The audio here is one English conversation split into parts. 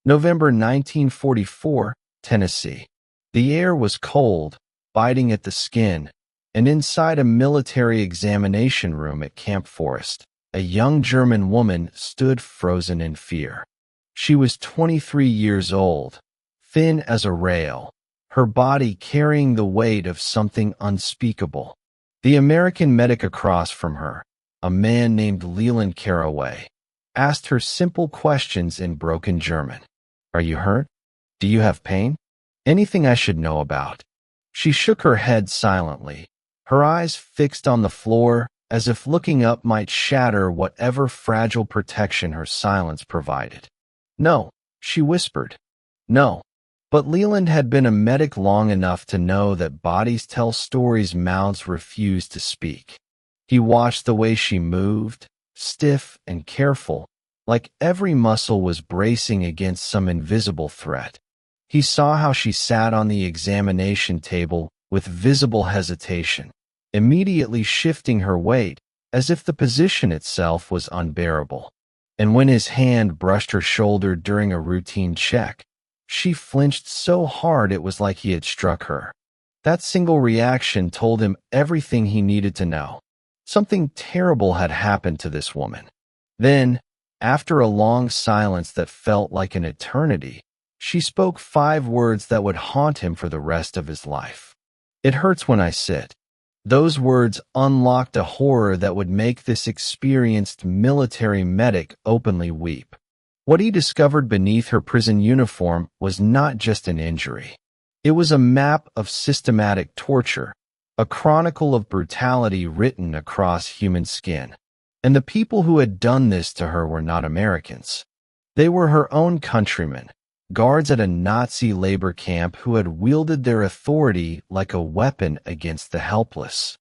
November 1944, Tennessee. The air was cold, biting at the skin, and inside a military examination room at Camp Forest, a young German woman stood frozen in fear. She was 23 years old, thin as a rail, her body carrying the weight of something unspeakable. The American medic across from her, a man named Leland Caroway, asked her simple questions in broken German. "Are you hurt? Do you have pain? Anything I should know about?" She shook her head silently, her eyes fixed on the floor, as if looking up might shatter whatever fragile protection her silence provided. "No," she whispered. "No." But Leland had been a medic long enough to know that bodies tell stories mouths refuse to speak. He watched the way she moved, stiff and careful, like every muscle was bracing against some invisible threat. He saw how she sat on the examination table with visible hesitation, immediately shifting her weight as if the position itself was unbearable. And when his hand brushed her shoulder during a routine check, she flinched so hard it was like he had struck her. That single reaction told him everything he needed to know. Something terrible had happened to this woman. Then, after a long silence that felt like an eternity, she spoke 5 words that would haunt him for the rest of his life. "It hurts when I sit." Those words unlocked a horror that would make this experienced military medic openly weep. What he discovered beneath her prison uniform was not just an injury. It was a map of systematic torture, a chronicle of brutality written across human skin. And the people who had done this to her were not Americans. They were her own countrymen, guards at a Nazi labor camp who had wielded their authority like a weapon against the helpless.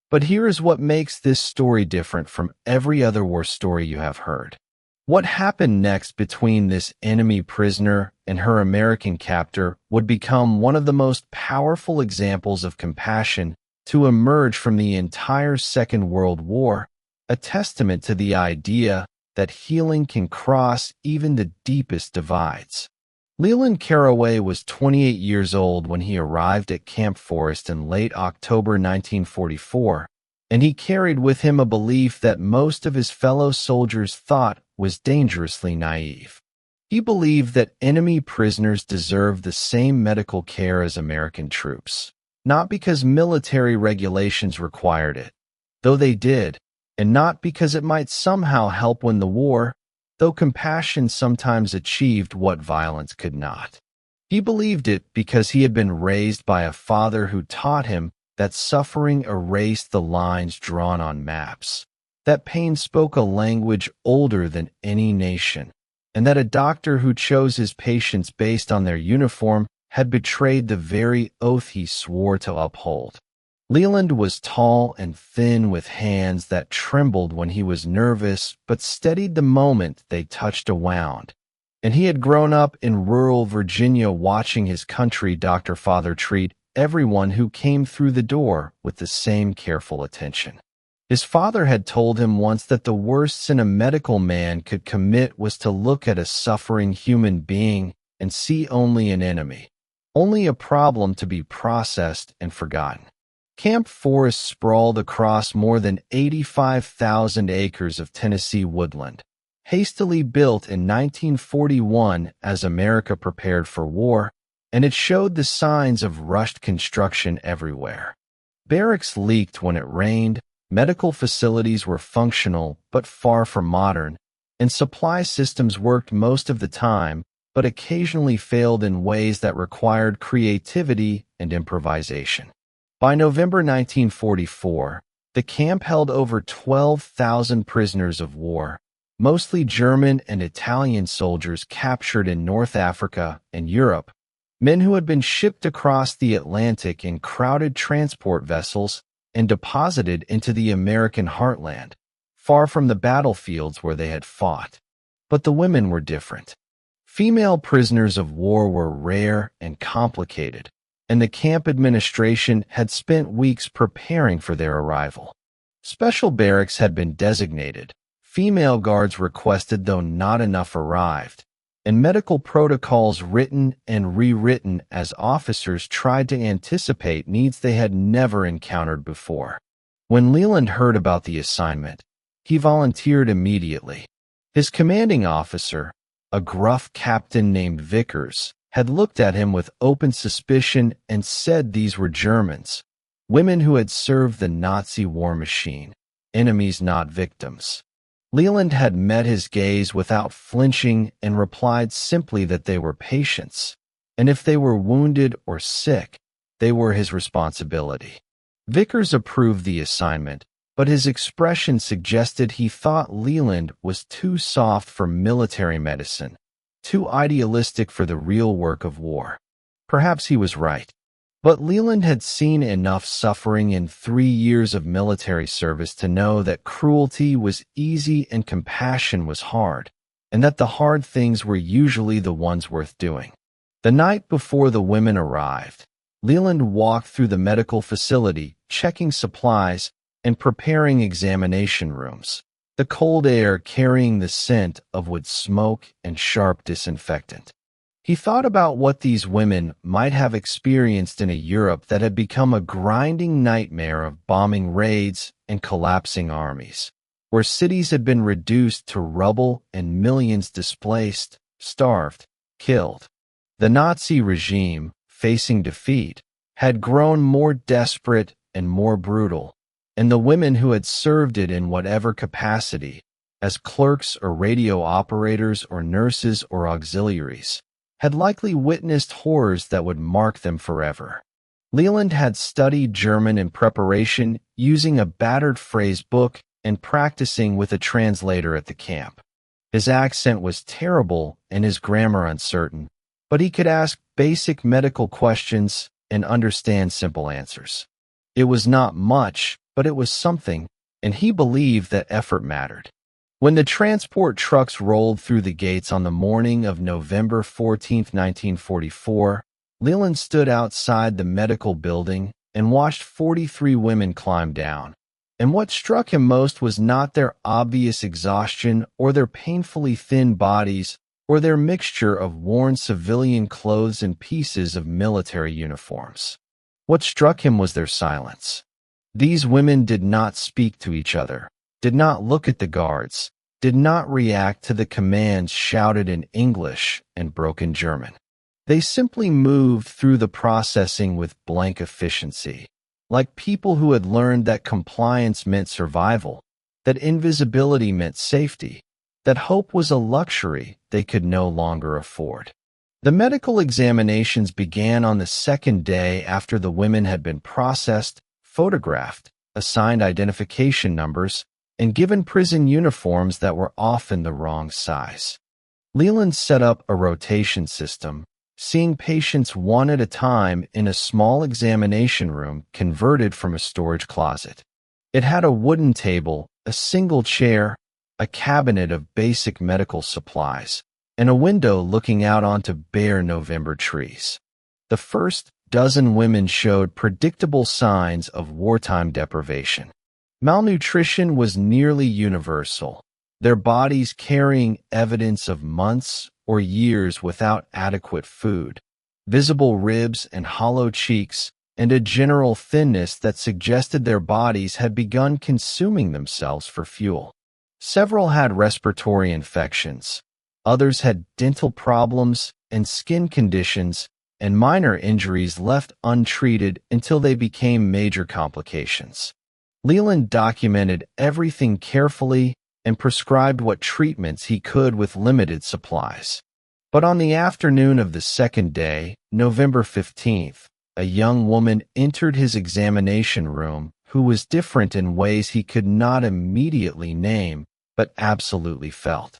But here is what makes this story different from every other war story you have heard. What happened next between this enemy prisoner and her American captor would become one of the most powerful examples of compassion to emerge from the entire Second World War, a testament to the idea that healing can cross even the deepest divides. Leland Caroway was 28 years old when he arrived at Camp Forest in late October 1944, and he carried with him a belief that most of his fellow soldiers thought was dangerously naive. He believed that enemy prisoners deserved the same medical care as American troops, not because military regulations required it, though they did, and not because it might somehow help win the war, though compassion sometimes achieved what violence could not. He believed it because he had been raised by a father who taught him that suffering erased the lines drawn on maps, that pain spoke a language older than any nation, and that a doctor who chose his patients based on their uniform had betrayed the very oath he swore to uphold. Leland was tall and thin with hands that trembled when he was nervous but steadied the moment they touched a wound. And he had grown up in rural Virginia watching his country doctor father treat everyone who came through the door with the same careful attention. His father had told him once that the worst sin a medical man could commit was to look at a suffering human being and see only an enemy, only a problem to be processed and forgotten. Camp Forest sprawled across more than 85,000 acres of Tennessee woodland, hastily built in 1941 as America prepared for war, and it showed the signs of rushed construction everywhere. Barracks leaked when it rained, medical facilities were functional but far from modern, and supply systems worked most of the time but occasionally failed in ways that required creativity and improvisation. By November 1944, the camp held over 12,000 prisoners of war, mostly German and Italian soldiers captured in North Africa and Europe, men who had been shipped across the Atlantic in crowded transport vessels and deposited into the American heartland, far from the battlefields where they had fought. But the women were different. Female prisoners of war were rare and complicated, and the camp administration had spent weeks preparing for their arrival. Special barracks had been designated, female guards requested though not enough arrived, and medical protocols written and rewritten as officers tried to anticipate needs they had never encountered before. When Leland heard about the assignment, he volunteered immediately. His commanding officer, a gruff captain named Vickers, had looked at him with open suspicion and said these were Germans, women who had served the Nazi war machine, enemies not victims. Leland had met his gaze without flinching and replied simply that they were patients, and if they were wounded or sick, they were his responsibility. Vickers approved the assignment, but his expression suggested he thought Leland was too soft for military medicine, too idealistic for the real work of war. Perhaps he was right. But Leland had seen enough suffering in 3 years of military service to know that cruelty was easy and compassion was hard, and that the hard things were usually the ones worth doing. The night before the women arrived, Leland walked through the medical facility, checking supplies and preparing examination rooms, the cold air carrying the scent of wood smoke and sharp disinfectant. He thought about what these women might have experienced in a Europe that had become a grinding nightmare of bombing raids and collapsing armies, where cities had been reduced to rubble and millions displaced, starved, killed. The Nazi regime, facing defeat, had grown more desperate and more brutal, and the women who had served it in whatever capacity, as clerks or radio operators or nurses or auxiliaries, had likely witnessed horrors that would mark them forever. Leland had studied German in preparation, using a battered phrase book and practicing with a translator at the camp. His accent was terrible and his grammar uncertain, but he could ask basic medical questions and understand simple answers. It was not much, but it was something, and he believed that effort mattered. When the transport trucks rolled through the gates on the morning of November 14, 1944, Leland stood outside the medical building and watched 43 women climb down. And what struck him most was not their obvious exhaustion or their painfully thin bodies or their mixture of worn civilian clothes and pieces of military uniforms. What struck him was their silence. These women did not speak to each other, did not look at the guards, did not react to the commands shouted in English and broken German. They simply moved through the processing with blank efficiency, like people who had learned that compliance meant survival, that invisibility meant safety, that hope was a luxury they could no longer afford. The medical examinations began on the second day after the women had been processed, photographed, assigned identification numbers, and given prison uniforms that were often the wrong size. Leland set up a rotation system, seeing patients one at a time in a small examination room converted from a storage closet. It had a wooden table, a single chair, a cabinet of basic medical supplies, and a window looking out onto bare November trees. The first dozen women showed predictable signs of wartime deprivation. Malnutrition was nearly universal, their bodies carrying evidence of months or years without adequate food, visible ribs and hollow cheeks, and a general thinness that suggested their bodies had begun consuming themselves for fuel. Several had respiratory infections, others had dental problems and skin conditions, and minor injuries left untreated until they became major complications. Leland documented everything carefully and prescribed what treatments he could with limited supplies. But on the afternoon of the second day, November 15th, a young woman entered his examination room who was different in ways he could not immediately name, but absolutely felt.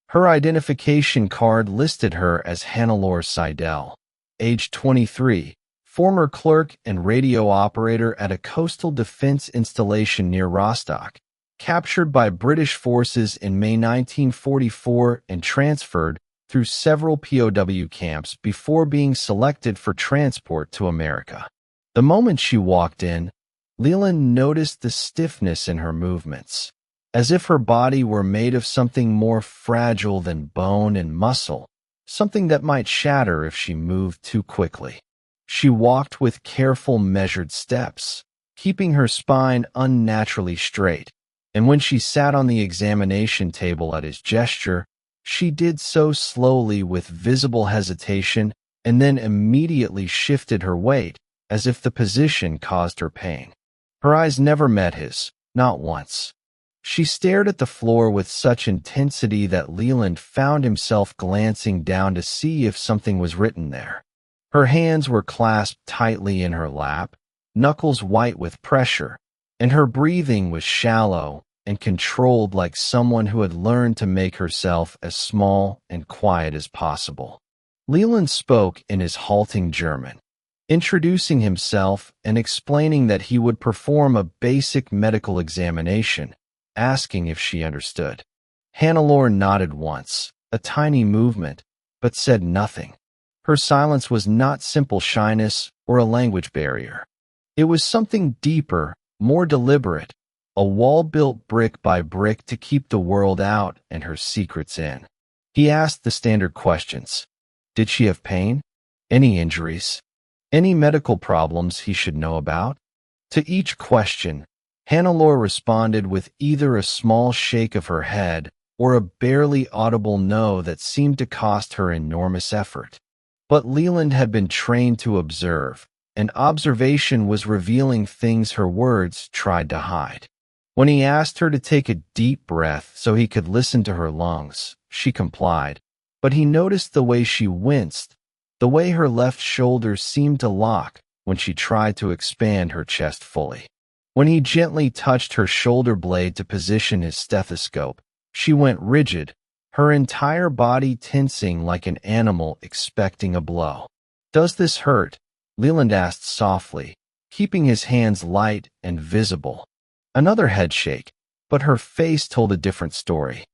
Her identification card listed her as Hannelore Seidel, age 23, former clerk and radio operator at a coastal defense installation near Rostock, captured by British forces in May 1944 and transferred through several POW camps before being selected for transport to America. The moment she walked in, Leland noticed the stiffness in her movements, as if her body were made of something more fragile than bone and muscle, something that might shatter if she moved too quickly. She walked with careful, measured steps, keeping her spine unnaturally straight, and when she sat on the examination table at his gesture, she did so slowly with visible hesitation and then immediately shifted her weight as if the position caused her pain. Her eyes never met his, not once. She stared at the floor with such intensity that Leland found himself glancing down to see if something was written there. Her hands were clasped tightly in her lap, knuckles white with pressure, and her breathing was shallow and controlled like someone who had learned to make herself as small and quiet as possible. Leland spoke in his halting German, introducing himself and explaining that he would perform a basic medical examination, asking if she understood. Hannelore nodded once, a tiny movement, but said nothing. Her silence was not simple shyness or a language barrier. It was something deeper, more deliberate, a wall built brick by brick to keep the world out and her secrets in. He asked the standard questions. Did she have pain? Any injuries? Any medical problems he should know about? To each question, Hannelore responded with either a small shake of her head or a barely audible no that seemed to cost her enormous effort. But Leland had been trained to observe, and observation was revealing things her words tried to hide. When he asked her to take a deep breath so he could listen to her lungs, she complied, but he noticed the way she winced, the way her left shoulder seemed to lock when she tried to expand her chest fully. When he gently touched her shoulder blade to position his stethoscope, she went rigid, her entire body tensing like an animal expecting a blow. "Does this hurt?" Leland asked softly, keeping his hands light and visible. Another headshake, but her face told a different story.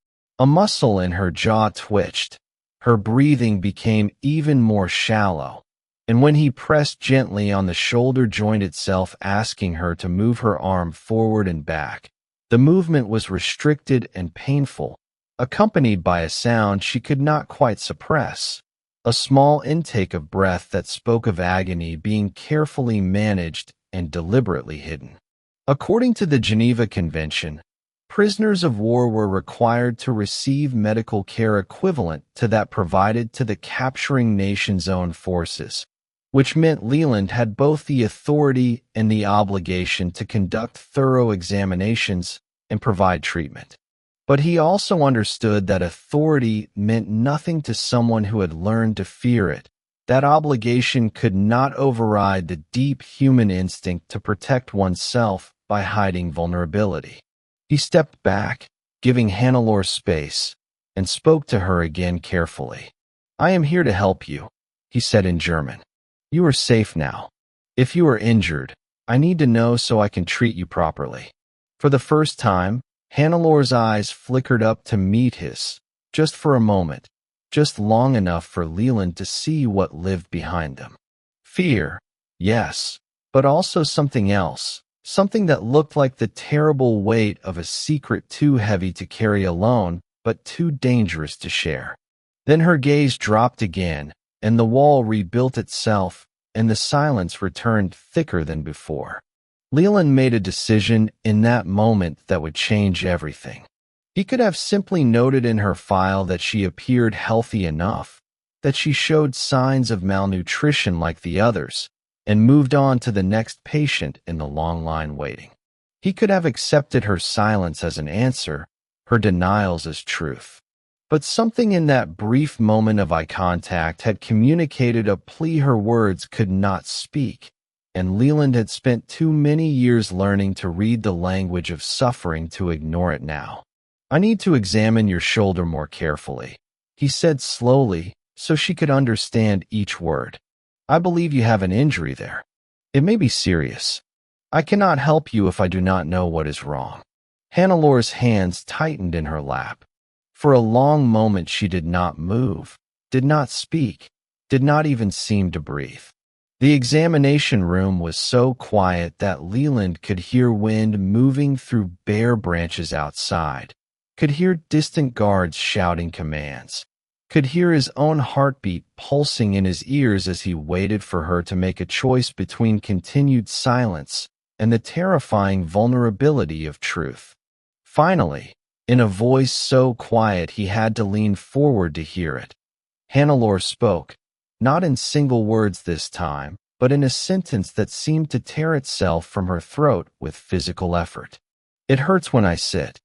A muscle in her jaw twitched. Her breathing became even more shallow, and when he pressed gently on the shoulder joint itself, asking her to move her arm forward and back, the movement was restricted and painful, accompanied by a sound she could not quite suppress, a small intake of breath that spoke of agony being carefully managed and deliberately hidden. According to the Geneva Convention, prisoners of war were required to receive medical care equivalent to that provided to the capturing nation's own forces, which meant Leland had both the authority and the obligation to conduct thorough examinations and provide treatment. But he also understood that authority meant nothing to someone who had learned to fear it. That obligation could not override the deep human instinct to protect oneself by hiding vulnerability. He stepped back, giving Hannelore space, and spoke to her again carefully. "I am here to help you," he said in German. "You are safe now. If you are injured, I need to know so I can treat you properly." For the first time, Hannelore's eyes flickered up to meet his, just for a moment, just long enough for Leland to see what lived behind them. Fear, yes, but also something else, something that looked like the terrible weight of a secret too heavy to carry alone, but too dangerous to share. Then her gaze dropped again, and the wall rebuilt itself, and the silence returned thicker than before. Leland made a decision in that moment that would change everything. He could have simply noted in her file that she appeared healthy enough, that she showed signs of malnutrition like the others, and moved on to the next patient in the long line waiting. He could have accepted her silence as an answer, her denials as truth. But something in that brief moment of eye contact had communicated a plea her words could not speak, and Leland had spent too many years learning to read the language of suffering to ignore it now. "I need to examine your shoulder more carefully," he said slowly so she could understand each word. "I believe you have an injury there. It may be serious. I cannot help you if I do not know what is wrong." Hannelore's hands tightened in her lap. For a long moment she did not move, did not speak, did not even seem to breathe. The examination room was so quiet that Leland could hear wind moving through bare branches outside, could hear distant guards shouting commands. could hear his own heartbeat pulsing in his ears as he waited for her to make a choice between continued silence and the terrifying vulnerability of truth. Finally, in a voice so quiet he had to lean forward to hear it, Hannelore spoke, not in single words this time, but in a sentence that seemed to tear itself from her throat with physical effort. "It hurts when I sit."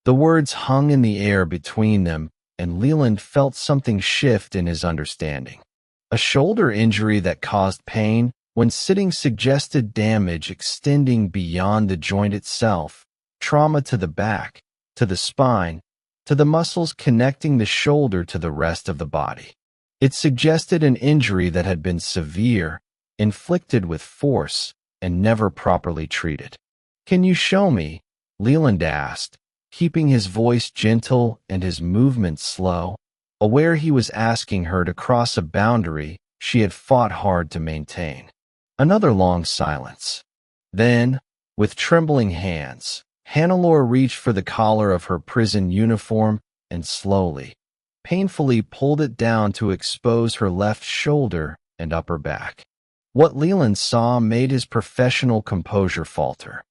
The words hung in the air between them, and Leland felt something shift in his understanding. A shoulder injury that caused pain when sitting suggested damage extending beyond the joint itself, trauma to the back, to the spine, to the muscles connecting the shoulder to the rest of the body. It suggested an injury that had been severe, inflicted with force, and never properly treated. "Can you show me?" Leland asked, keeping his voice gentle and his movements slow, aware he was asking her to cross a boundary she had fought hard to maintain. Another long silence. Then, with trembling hands, Hannelore reached for the collar of her prison uniform and slowly, painfully pulled it down to expose her left shoulder and upper back. What Leland saw made his professional composure falter.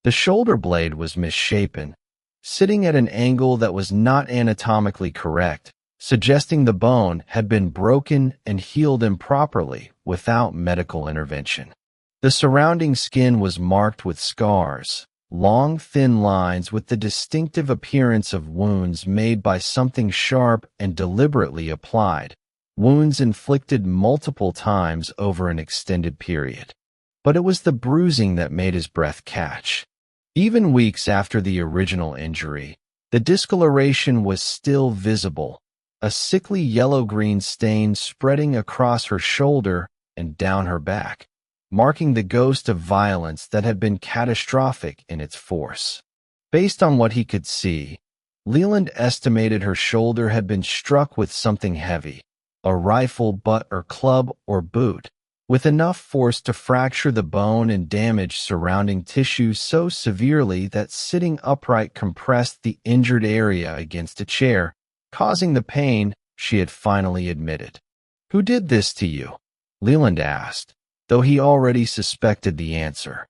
The shoulder blade was misshapen, sitting at an angle that was not anatomically correct, suggesting the bone had been broken and healed improperly without medical intervention. The surrounding skin was marked with scars, long, thin lines with the distinctive appearance of wounds made by something sharp and deliberately applied, wounds inflicted multiple times over an extended period. But it was the bruising that made his breath catch. Even weeks after the original injury, the discoloration was still visible, a sickly yellow-green stain spreading across her shoulder and down her back, marking the ghost of violence that had been catastrophic in its force. Based on what he could see, Leland estimated her shoulder had been struck with something heavy, a rifle butt or club or boot, with enough force to fracture the bone and damage surrounding tissue so severely that sitting upright compressed the injured area against a chair, causing the pain she had finally admitted. "Who did this to you?" Leland asked, though he already suspected the answer.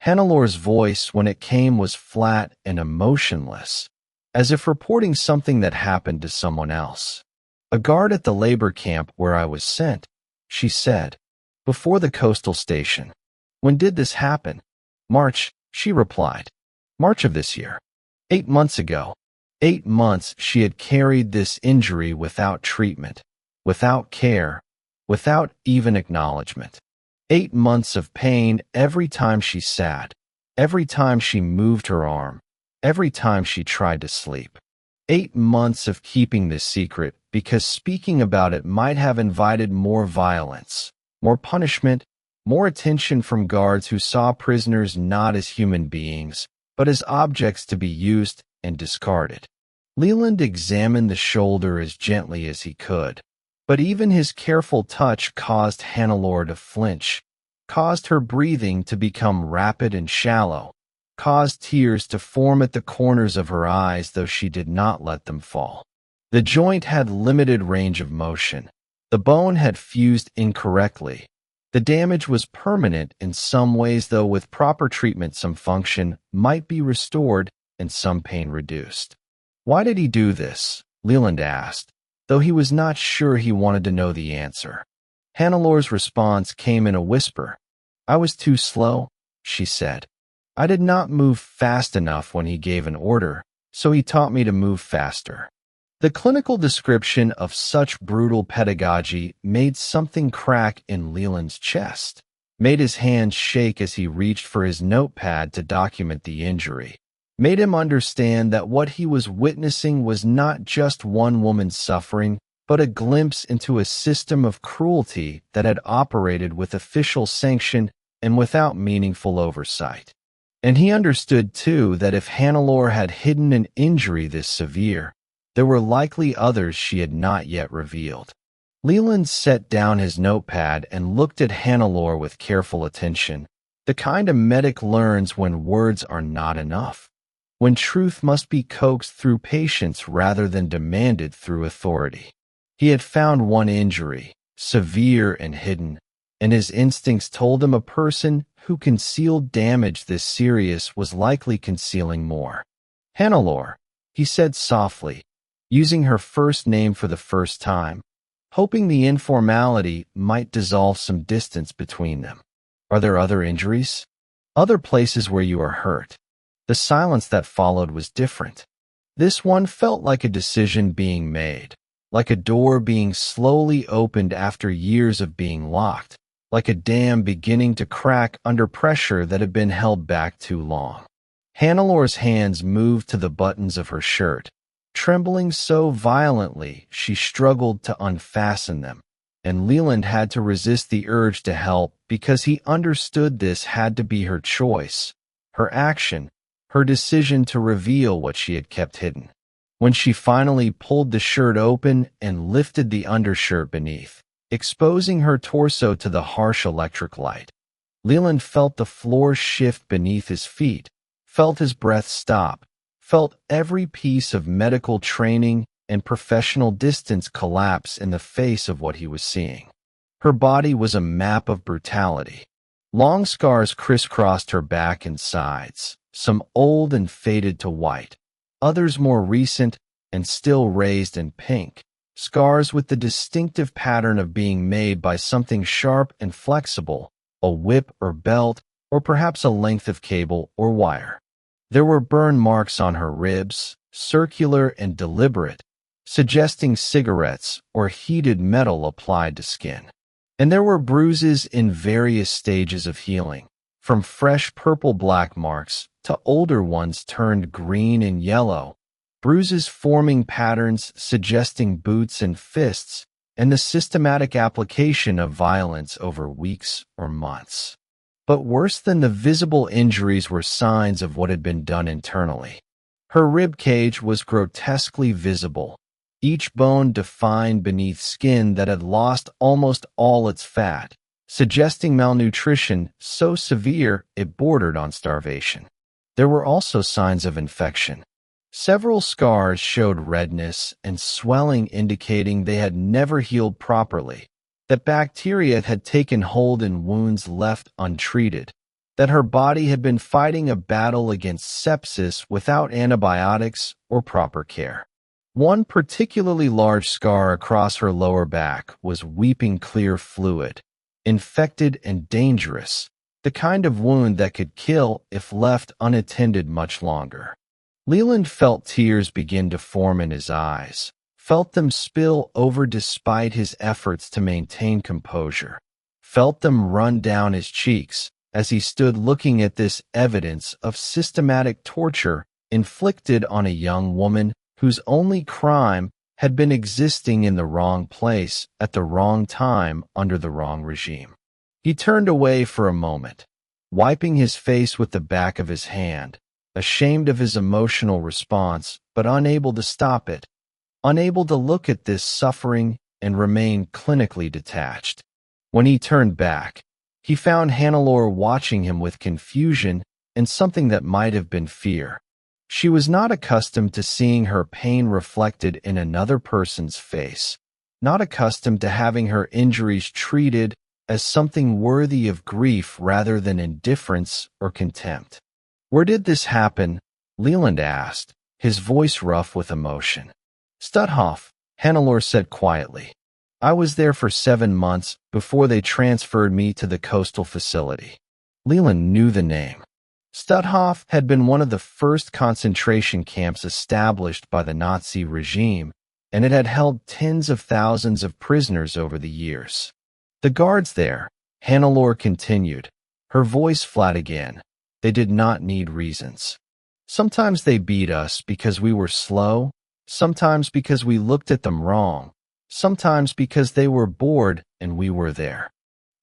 Hannelore's voice, when it came, was flat and emotionless, as if reporting something that happened to someone else. "A guard at the labor camp where I was sent," she said, "before the coastal station." "When did this happen?" "March," she replied. "March of this year. 8 months ago." 8 months she had carried this injury without treatment, without care, without even acknowledgement. 8 months of pain every time she sat, every time she moved her arm, every time she tried to sleep. 8 months of keeping this secret because speaking about it might have invited more violence, more punishment, more attention from guards who saw prisoners not as human beings, but as objects to be used and discarded. Leland examined the shoulder as gently as he could, but even his careful touch caused Hannelore to flinch, caused her breathing to become rapid and shallow, caused tears to form at the corners of her eyes, though she did not let them fall. The joint had limited range of motion. The bone had fused incorrectly. The damage was permanent in some ways, though with proper treatment some function might be restored and some pain reduced. "Why did he do this?" Leland asked, though he was not sure he wanted to know the answer. Hannelore's response came in a whisper. "I was too slow," she said. "I did not move fast enough when he gave an order, so he taught me to move faster." The clinical description of such brutal pedagogy made something crack in Leland's chest, made his hands shake as he reached for his notepad to document the injury, made him understand that what he was witnessing was not just one woman's suffering, but a glimpse into a system of cruelty that had operated with official sanction and without meaningful oversight. And he understood, too, that if Hannelore had hidden an injury this severe, there were likely others she had not yet revealed. Leland set down his notepad and looked at Hannelore with careful attention, the kind a medic learns when words are not enough, when truth must be coaxed through patience rather than demanded through authority. He had found one injury, severe and hidden, and his instincts told him a person who concealed damage this serious was likely concealing more. Hannelore, he said softly, using her first name for the first time, hoping the informality might dissolve some distance between them. Are there other injuries? Other places where you are hurt? The silence that followed was different. This one felt like a decision being made, like a door being slowly opened after years of being locked, like a dam beginning to crack under pressure that had been held back too long. Hannelore's hands moved to the buttons of her shirt, trembling so violently she struggled to unfasten them, and Leland had to resist the urge to help because he understood this had to be her choice, her action, her decision to reveal what she had kept hidden. When she finally pulled the shirt open and lifted the undershirt beneath, exposing her torso to the harsh electric light, Leland felt the floor shift beneath his feet, felt his breath stop, felt every piece of medical training and professional distance collapse in the face of what he was seeing. Her body was a map of brutality. Long scars crisscrossed her back and sides, some old and faded to white, others more recent and still raised in pink, scars with the distinctive pattern of being made by something sharp and flexible, a whip or belt, or perhaps a length of cable or wire. There were burn marks on her ribs, circular and deliberate, suggesting cigarettes or heated metal applied to skin. And there were bruises in various stages of healing, from fresh purple-black marks to older ones turned green and yellow, bruises forming patterns suggesting boots and fists, and the systematic application of violence over weeks or months. But worse than the visible injuries were signs of what had been done internally. Her rib cage was grotesquely visible, each bone defined beneath skin that had lost almost all its fat, suggesting malnutrition so severe it bordered on starvation. There were also signs of infection. Several scars showed redness and swelling indicating they had never healed properly, that bacteria had taken hold in wounds left untreated, that her body had been fighting a battle against sepsis without antibiotics or proper care. One particularly large scar across her lower back was weeping clear fluid, infected and dangerous, the kind of wound that could kill if left unattended much longer. Leland felt tears begin to form in his eyes, felt them spill over despite his efforts to maintain composure, felt them run down his cheeks as he stood looking at this evidence of systematic torture inflicted on a young woman whose only crime had been existing in the wrong place at the wrong time under the wrong regime. He turned away for a moment, wiping his face with the back of his hand, ashamed of his emotional response but unable to stop it, unable to look at this suffering and remain clinically detached. When he turned back, he found Hannelore watching him with confusion and something that might have been fear. She was not accustomed to seeing her pain reflected in another person's face, not accustomed to having her injuries treated as something worthy of grief rather than indifference or contempt. "Where did this happen?" Leland asked, his voice rough with emotion. "Stutthof," Hannelore said quietly. "I was there for 7 months before they transferred me to the coastal facility." Leland knew the name. Stutthof had been one of the first concentration camps established by the Nazi regime, and it had held tens of thousands of prisoners over the years. "The guards there," Hannelore continued, her voice flat again, "they did not need reasons. Sometimes they beat us because we were slow, sometimes because we looked at them wrong, sometimes because they were bored and we were there.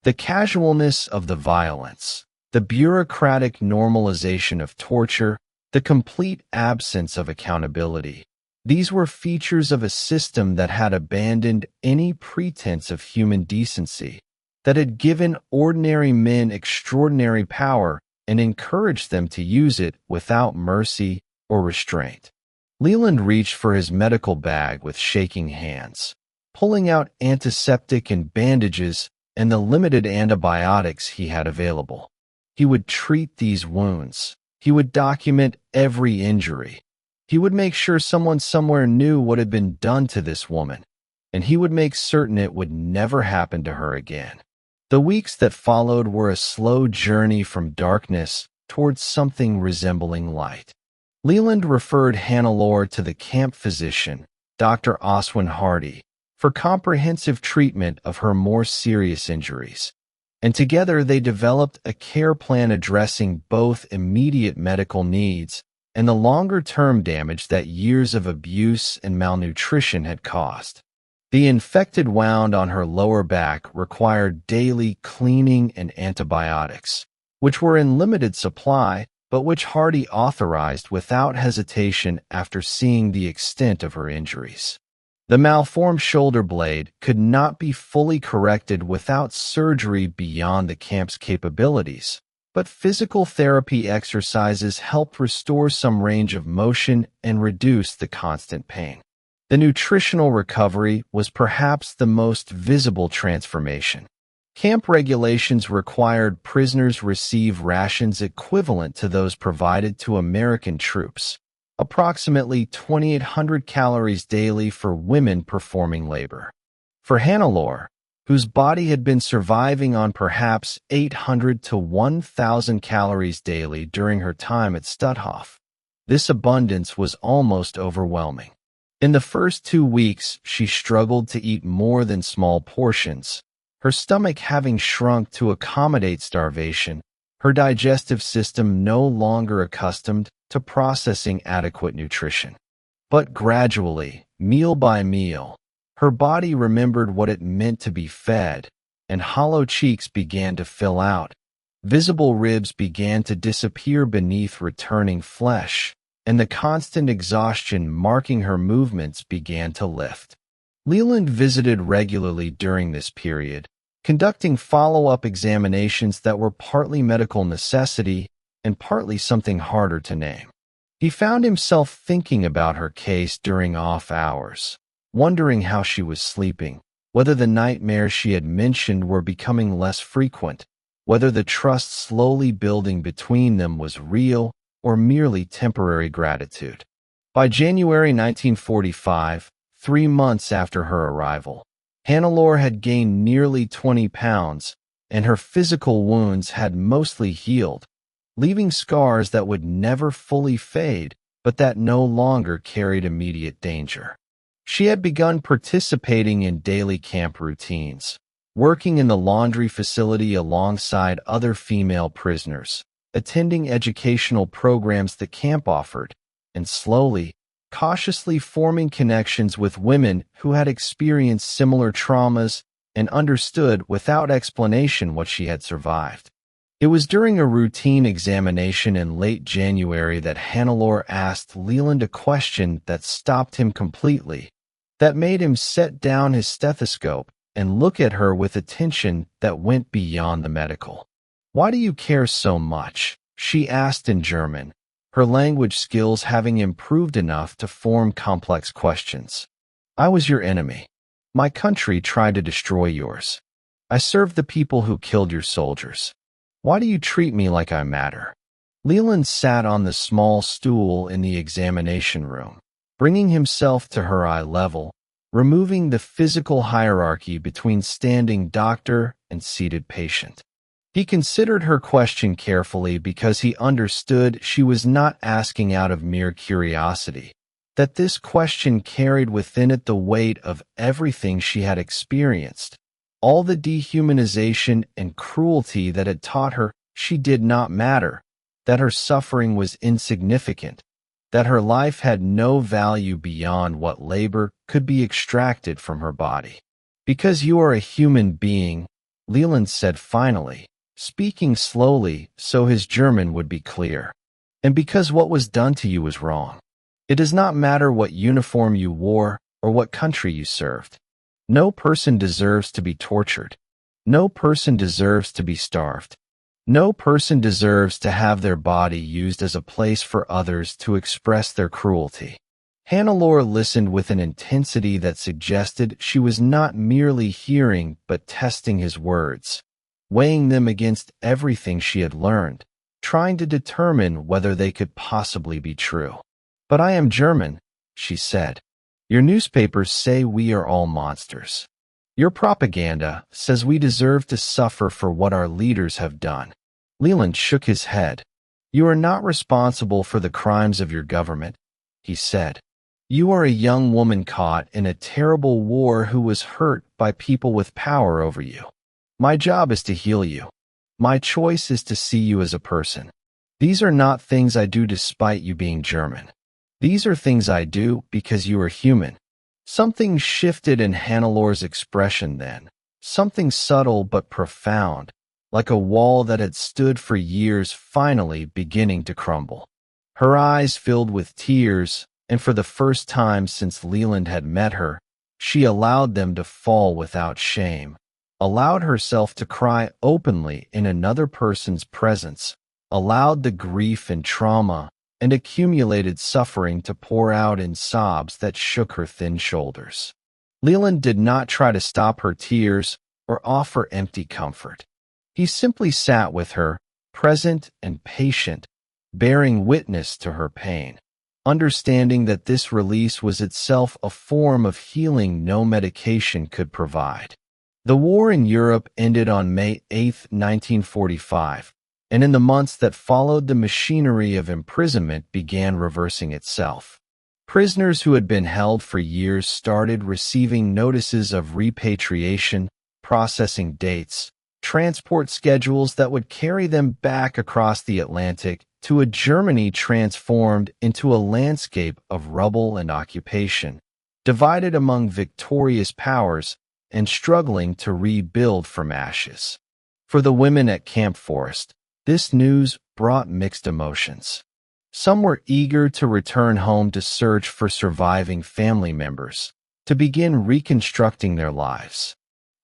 The casualness of the violence, the bureaucratic normalization of torture, the complete absence of accountability, these were features of a system that had abandoned any pretense of human decency, that had given ordinary men extraordinary power and encouraged them to use it without mercy or restraint." Leland reached for his medical bag with shaking hands. pulling out antiseptic and bandages and the limited antibiotics he had available. He would treat these wounds. He would document every injury. He would make sure someone somewhere knew what had been done to this woman, and he would make certain it would never happen to her again. The weeks that followed were a slow journey from darkness towards something resembling light. Leland referred Hannelore to the camp physician, Dr. Oswin Hardy, for comprehensive treatment of her more serious injuries, and together they developed a care plan addressing both immediate medical needs and the longer-term damage that years of abuse and malnutrition had caused. The infected wound on her lower back required daily cleaning and antibiotics, which were in limited supply, but which Hardy authorized without hesitation after seeing the extent of her injuries. The malformed shoulder blade could not be fully corrected without surgery beyond the camp's capabilities, but physical therapy exercises helped restore some range of motion and reduce the constant pain. The nutritional recovery was perhaps the most visible transformation. Camp regulations required prisoners receive rations equivalent to those provided to American troops, approximately 2,800 calories daily for women performing labor. For Hannelore, whose body had been surviving on perhaps 800 to 1,000 calories daily during her time at Stutthof, this abundance was almost overwhelming. In the first 2 weeks, she struggled to eat more than small portions, her stomach having shrunk to accommodate starvation, her digestive system no longer accustomed to processing adequate nutrition. But gradually, meal by meal, her body remembered what it meant to be fed, and hollow cheeks began to fill out. Visible ribs began to disappear beneath returning flesh, and the constant exhaustion marking her movements began to lift. Leland visited regularly during this period, conducting follow-up examinations that were partly medical necessity and partly something harder to name. He found himself thinking about her case during off hours, wondering how she was sleeping, whether the nightmares she had mentioned were becoming less frequent, whether the trust slowly building between them was real or merely temporary gratitude. By January 1945, 3 months after her arrival, Hannelore had gained nearly 20 pounds, and her physical wounds had mostly healed, leaving scars that would never fully fade, but that no longer carried immediate danger. She had begun participating in daily camp routines, working in the laundry facility alongside other female prisoners, attending educational programs the camp offered, and slowly, cautiously forming connections with women who had experienced similar traumas and understood without explanation what she had survived. It was during a routine examination in late January that Hannelore asked Leland a question that stopped him completely, that made him set down his stethoscope and look at her with attention that went beyond the medical. "Why do you care so much?" she asked in German, her language skills having improved enough to form complex questions. "I was your enemy. My country tried to destroy yours. I served the people who killed your soldiers. Why do you treat me like I matter?" Leland sat on the small stool in the examination room, bringing himself to her eye level, removing the physical hierarchy between standing doctor and seated patient. He considered her question carefully because he understood she was not asking out of mere curiosity, that this question carried within it the weight of everything she had experienced, all the dehumanization and cruelty that had taught her she did not matter, that her suffering was insignificant, that her life had no value beyond what labor could be extracted from her body. "Because you are a human being," Leland said finally, speaking slowly so his German would be clear, "and because what was done to you was wrong. It does not matter what uniform you wore or what country you served. No person deserves to be tortured. No person deserves to be starved. No person deserves to have their body used as a place for others to express their cruelty." Hannelore listened with an intensity that suggested she was not merely hearing but testing his words, weighing them against everything she had learned, trying to determine whether they could possibly be true. "But I am German," she said. "Your newspapers say we are all monsters. Your propaganda says we deserve to suffer for what our leaders have done." Leland shook his head. "You are not responsible for the crimes of your government," he said. "You are a young woman caught in a terrible war who was hurt by people with power over you. My job is to heal you. My choice is to see you as a person. These are not things I do despite you being German. These are things I do because you are human." Something shifted in Hannelore's expression then, something subtle but profound, like a wall that had stood for years finally beginning to crumble. Her eyes filled with tears, and for the first time since Leland had met her, she allowed them to fall without shame, allowed herself to cry openly in another person's presence, allowed the grief and trauma and accumulated suffering to pour out in sobs that shook her thin shoulders. Leland did not try to stop her tears or offer empty comfort. He simply sat with her, present and patient, bearing witness to her pain, understanding that this release was itself a form of healing no medication could provide. The war in Europe ended on May 8, 1945, and in the months that followed, the machinery of imprisonment began reversing itself. Prisoners who had been held for years started receiving notices of repatriation, processing dates, transport schedules that would carry them back across the Atlantic to a Germany transformed into a landscape of rubble and occupation, divided among victorious powers and struggling to rebuild from ashes. For the women at Camp Forest, this news brought mixed emotions. Some were eager to return home to search for surviving family members, to begin reconstructing their lives.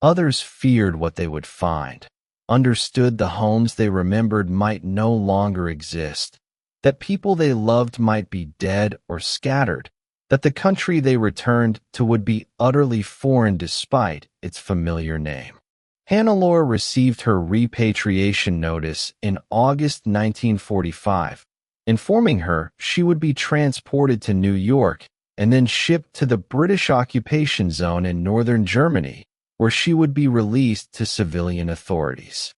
Others feared what they would find, understood the homes they remembered might no longer exist, that people they loved might be dead or scattered, that the country they returned to would be utterly foreign despite its familiar name. Hannelore received her repatriation notice in August 1945, informing her she would be transported to New York and then shipped to the British occupation zone in northern Germany, where she would be released to civilian authorities.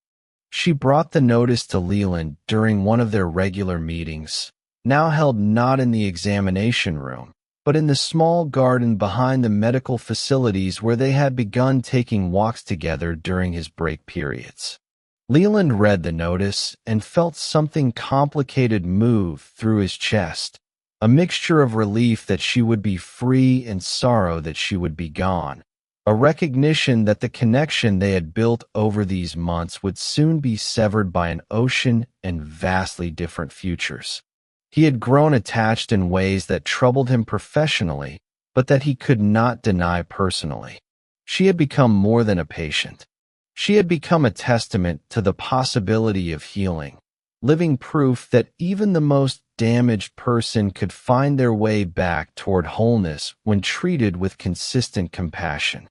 She brought the notice to Leland during one of their regular meetings, now held not in the examination room, but in the small garden behind the medical facilities where they had begun taking walks together during his break periods. Leland read the notice and felt something complicated move through his chest, a mixture of relief that she would be free and sorrow that she would be gone, a recognition that the connection they had built over these months would soon be severed by an ocean and vastly different futures. He had grown attached in ways that troubled him professionally, but that he could not deny personally. She had become more than a patient. She had become a testament to the possibility of healing, living proof that even the most damaged person could find their way back toward wholeness when treated with consistent compassion.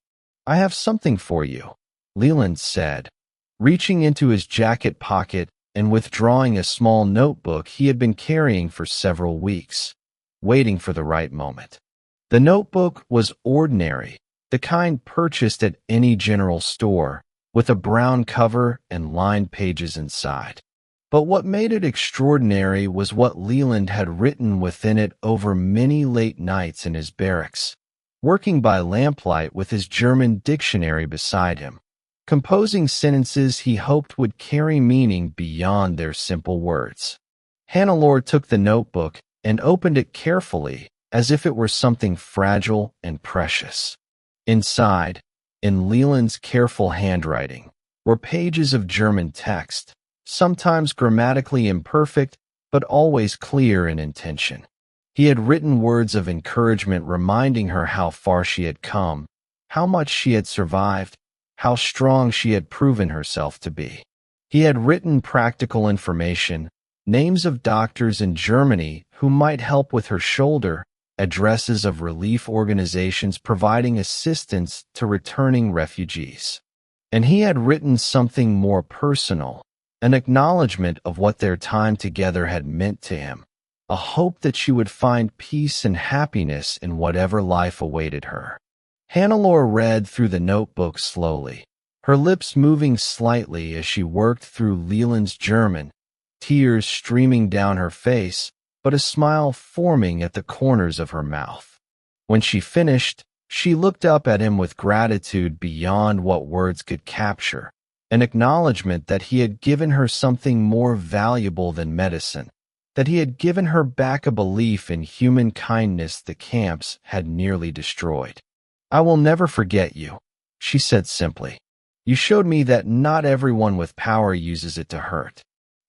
"I have something for you," Leland said, reaching into his jacket pocket and withdrawing a small notebook he had been carrying for several weeks, waiting for the right moment. The notebook was ordinary, the kind purchased at any general store, with a brown cover and lined pages inside. But what made it extraordinary was what Leland had written within it over many late nights in his barracks, working by lamplight with his German dictionary beside him, composing sentences he hoped would carry meaning beyond their simple words. Hannelore took the notebook and opened it carefully, as if it were something fragile and precious. Inside, in Leland's careful handwriting, were pages of German text, sometimes grammatically imperfect, but always clear in intention. He had written words of encouragement reminding her how far she had come, how much she had survived, how strong she had proven herself to be. He had written practical information, names of doctors in Germany who might help with her shoulder, addresses of relief organizations providing assistance to returning refugees. And he had written something more personal, an acknowledgement of what their time together had meant to him, a hope that she would find peace and happiness in whatever life awaited her. Hannelore read through the notebook slowly, her lips moving slightly as she worked through Leland's German, tears streaming down her face, but a smile forming at the corners of her mouth. When she finished, she looked up at him with gratitude beyond what words could capture, an acknowledgement that he had given her something more valuable than medicine, that he had given her back a belief in human kindness the camps had nearly destroyed. "I will never forget you," she said simply. "You showed me that not everyone with power uses it to hurt.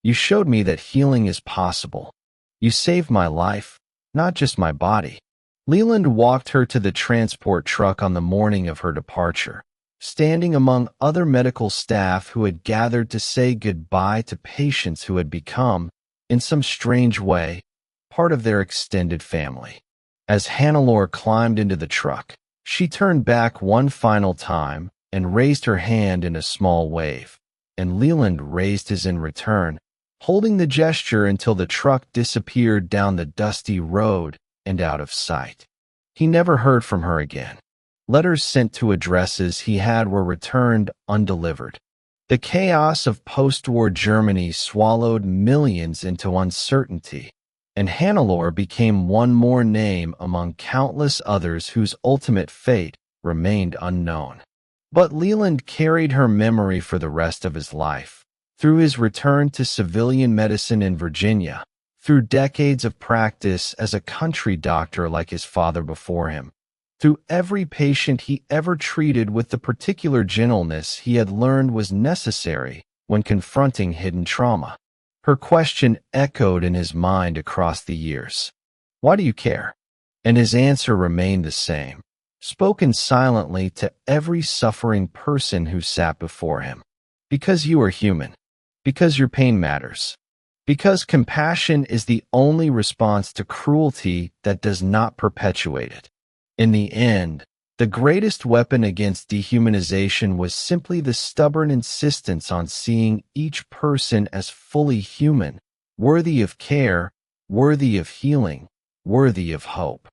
You showed me that healing is possible. You saved my life, not just my body." Leland walked her to the transport truck on the morning of her departure, standing among other medical staff who had gathered to say goodbye to patients who had become, in some strange way, part of their extended family. As Hannelore climbed into the truck, she turned back one final time and raised her hand in a small wave, and Leland raised his in return, holding the gesture until the truck disappeared down the dusty road and out of sight. He never heard from her again. Letters sent to addresses he had were returned undelivered. The chaos of post-war Germany swallowed millions into uncertainty, and Hannelore became one more name among countless others whose ultimate fate remained unknown. But Leland carried her memory for the rest of his life. Through his return to civilian medicine in Virginia, through decades of practice as a country doctor like his father before him, through every patient he ever treated with the particular gentleness he had learned was necessary when confronting hidden trauma. Her question echoed in his mind across the years. "Why do you care?" And his answer remained the same, spoken silently to every suffering person who sat before him. "Because you are human. Because your pain matters. Because compassion is the only response to cruelty that does not perpetuate it." In the end, the greatest weapon against dehumanization was simply the stubborn insistence on seeing each person as fully human, worthy of care, worthy of healing, worthy of hope.